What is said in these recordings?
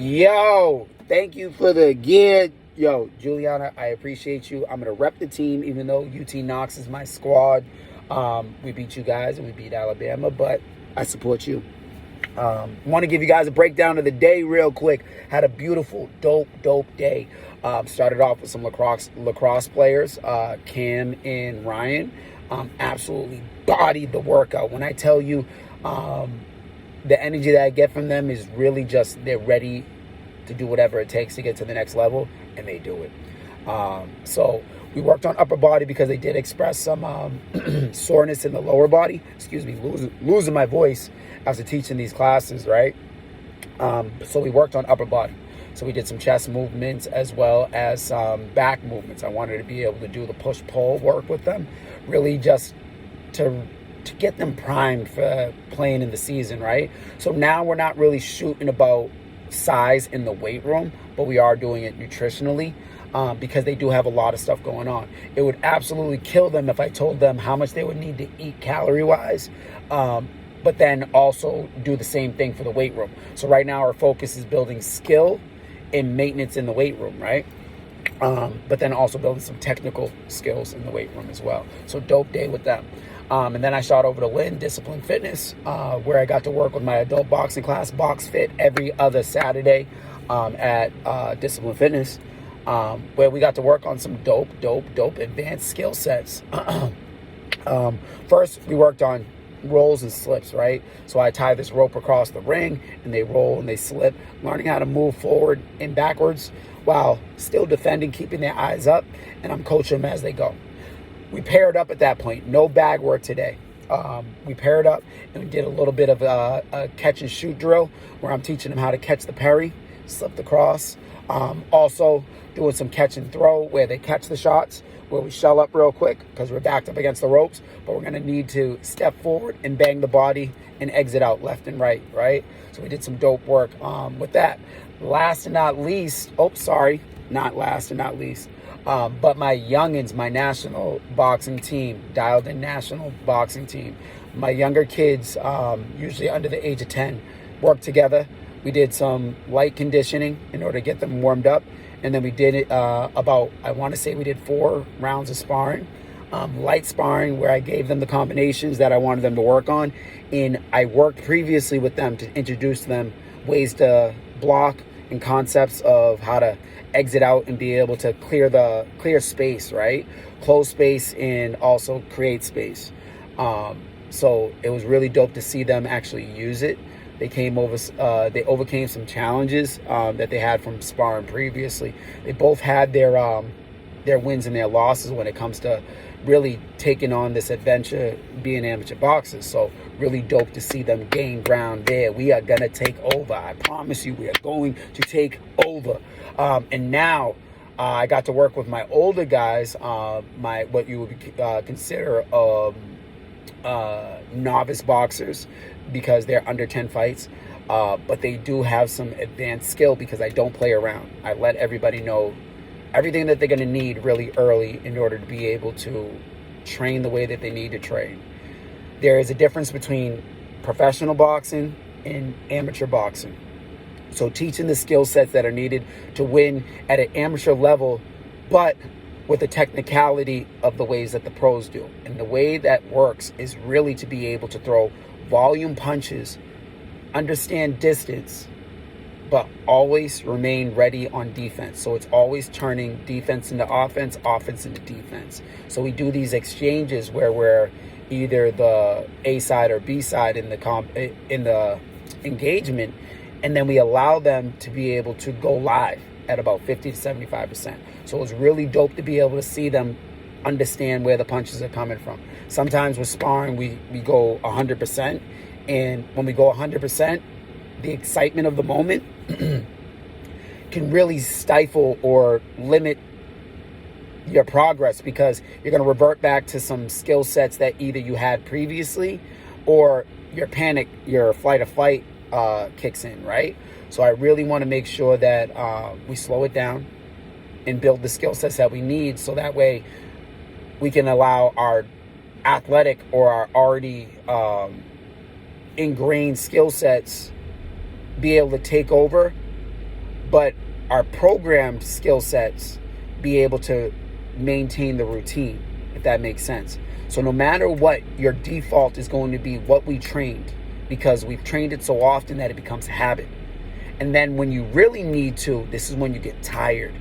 Yo, thank you for the gear. Yo, Juliana, I appreciate you. I'm going to rep the team, even though UT Knox is my squad. We beat you guys and we beat Alabama, but I support you. Want to give you guys a breakdown of the day real quick. Had a beautiful, dope day. Started off with some lacrosse players, Cam and Ryan. Absolutely bodied the workout. When I tell you, the energy that I get from them is really just they're ready to do whatever it takes to get to the next level, and they do it. So we worked on upper body because they did express some soreness in the lower body. Excuse me, losing my voice after teaching these classes, right? So we worked on upper body. So we did some chest movements as well as some back movements. I wanted to be able to do the push-pull work with them, really just to get them primed for playing in the season, right? So now we're not really shooting about size in the weight room, but we are doing it nutritionally because they do have a lot of stuff going on. It would absolutely kill them if I told them how much they would need to eat calorie-wise, but then also do the same thing for the weight room. So right now our focus is building skill and maintenance in the weight room, right? But then also building some technical skills in the weight room as well. So dope day with them. And then I shot over to Lynn, Discipline Fitness, where I got to work with my adult boxing class, BoxFit, every other Saturday at Discipline Fitness, where we got to work on some dope advanced skill sets. First, we worked on rolls and slips, right? So I tie this rope across the ring, and they roll and they slip, learning how to move forward and backwards while still defending, keeping their eyes up, and I'm coaching them as they go. We paired up at that point. No bag work today. We paired up and we did a little bit of a catch and shoot drill where I'm teaching them how to catch the parry, slip the cross. Also doing some catch and throw where they catch the shots, where we shell up real quick because we're backed up against the ropes, but we're going to need to step forward and bang the body and exit out left and right, right? So we did some dope work with that. Last and not least, not last and not least, but my youngins, my national boxing team, dialed in national boxing team, my younger kids, usually under the age of 10, worked together. We did some light conditioning in order to get them warmed up. And then we did it we did 4 rounds of sparring, light sparring, where I gave them the combinations that I wanted them to work on. And I worked previously with them to introduce them ways to block and concepts of how to exit out and be able to clear space, right? Close space and also create space. So it was really dope to see them actually use it. They overcame some challenges that they had from sparring previously. They both had their wins and their losses when it comes to really taking on this adventure, being amateur boxers. So really dope to see them gain ground there. We are gonna take over. I promise you, we are going to take over. And now I got to work with my older guys, what you would consider novice boxers, because they're under 10 fights, but they do have some advanced skill because I don't play around. I let everybody know everything that they're going to need really early in order to be able to train the way that they need to train. There is a difference between professional boxing and amateur boxing. So teaching the skill sets that are needed to win at an amateur level, but with the technicality of the ways that the pros do. And the way that works is really to be able to throw volume punches, understand distance, but always remain ready on defense. So it's always turning defense into offense, offense into defense. So we do these exchanges where we're either the A side or B side in the engagement, and then we allow them to be able to go live at about 50 to 75%. So it was really dope to be able to see them understand where the punches are coming from. Sometimes with sparring, we go 100%. And when we go 100%, the excitement of the moment can really stifle or limit your progress, because you're going to revert back to some skill sets that either you had previously or your flight or fight kicks in, right? So I really want to make sure that we slow it down and build the skill sets that we need, so that way we can allow our athletic or our already ingrained skill sets be able to take over but our programmed skill sets be able to maintain the routine, if that makes sense. So no matter what, your default is going to be what we trained, because we've trained it so often that it becomes a habit. And then when you really need to, this is when you get tired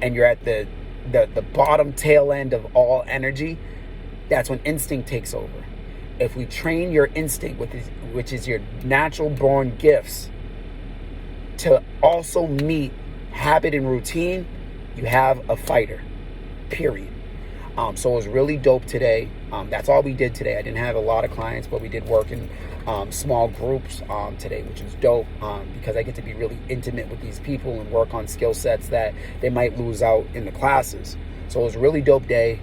and you're at the bottom tail end of all energy. That's when instinct takes over. If we train your instinct, which is your natural born gifts, to also meet habit and routine, you have a fighter, period. So it was really dope today. That's all we did today. I didn't have a lot of clients, but we did work in small groups today, which is dope, because I get to be really intimate with these people and work on skill sets that they might lose out in the classes. So it was a really dope day.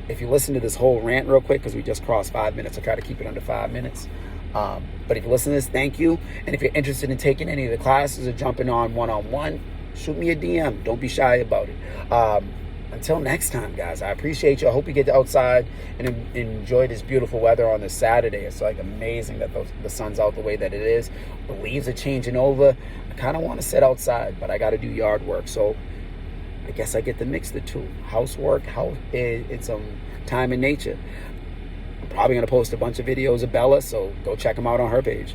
If you listen to this whole rant real quick, because we just crossed 5 minutes, I'll try to keep it under 5 minutes. But if you listen to this, thank you. And if you're interested in taking any of the classes or jumping on one-on-one, shoot me a DM. Don't be shy about it. Until next time, guys, I appreciate you. I hope you get outside and enjoy this beautiful weather on this Saturday. It's like amazing that the sun's out the way that it is. The leaves are changing over. I kind of want to sit outside, but I got to do yard work. So I guess I get to mix the two. Housework, it's time in nature. I'm probably going to post a bunch of videos of Bella, so go check them out on her page.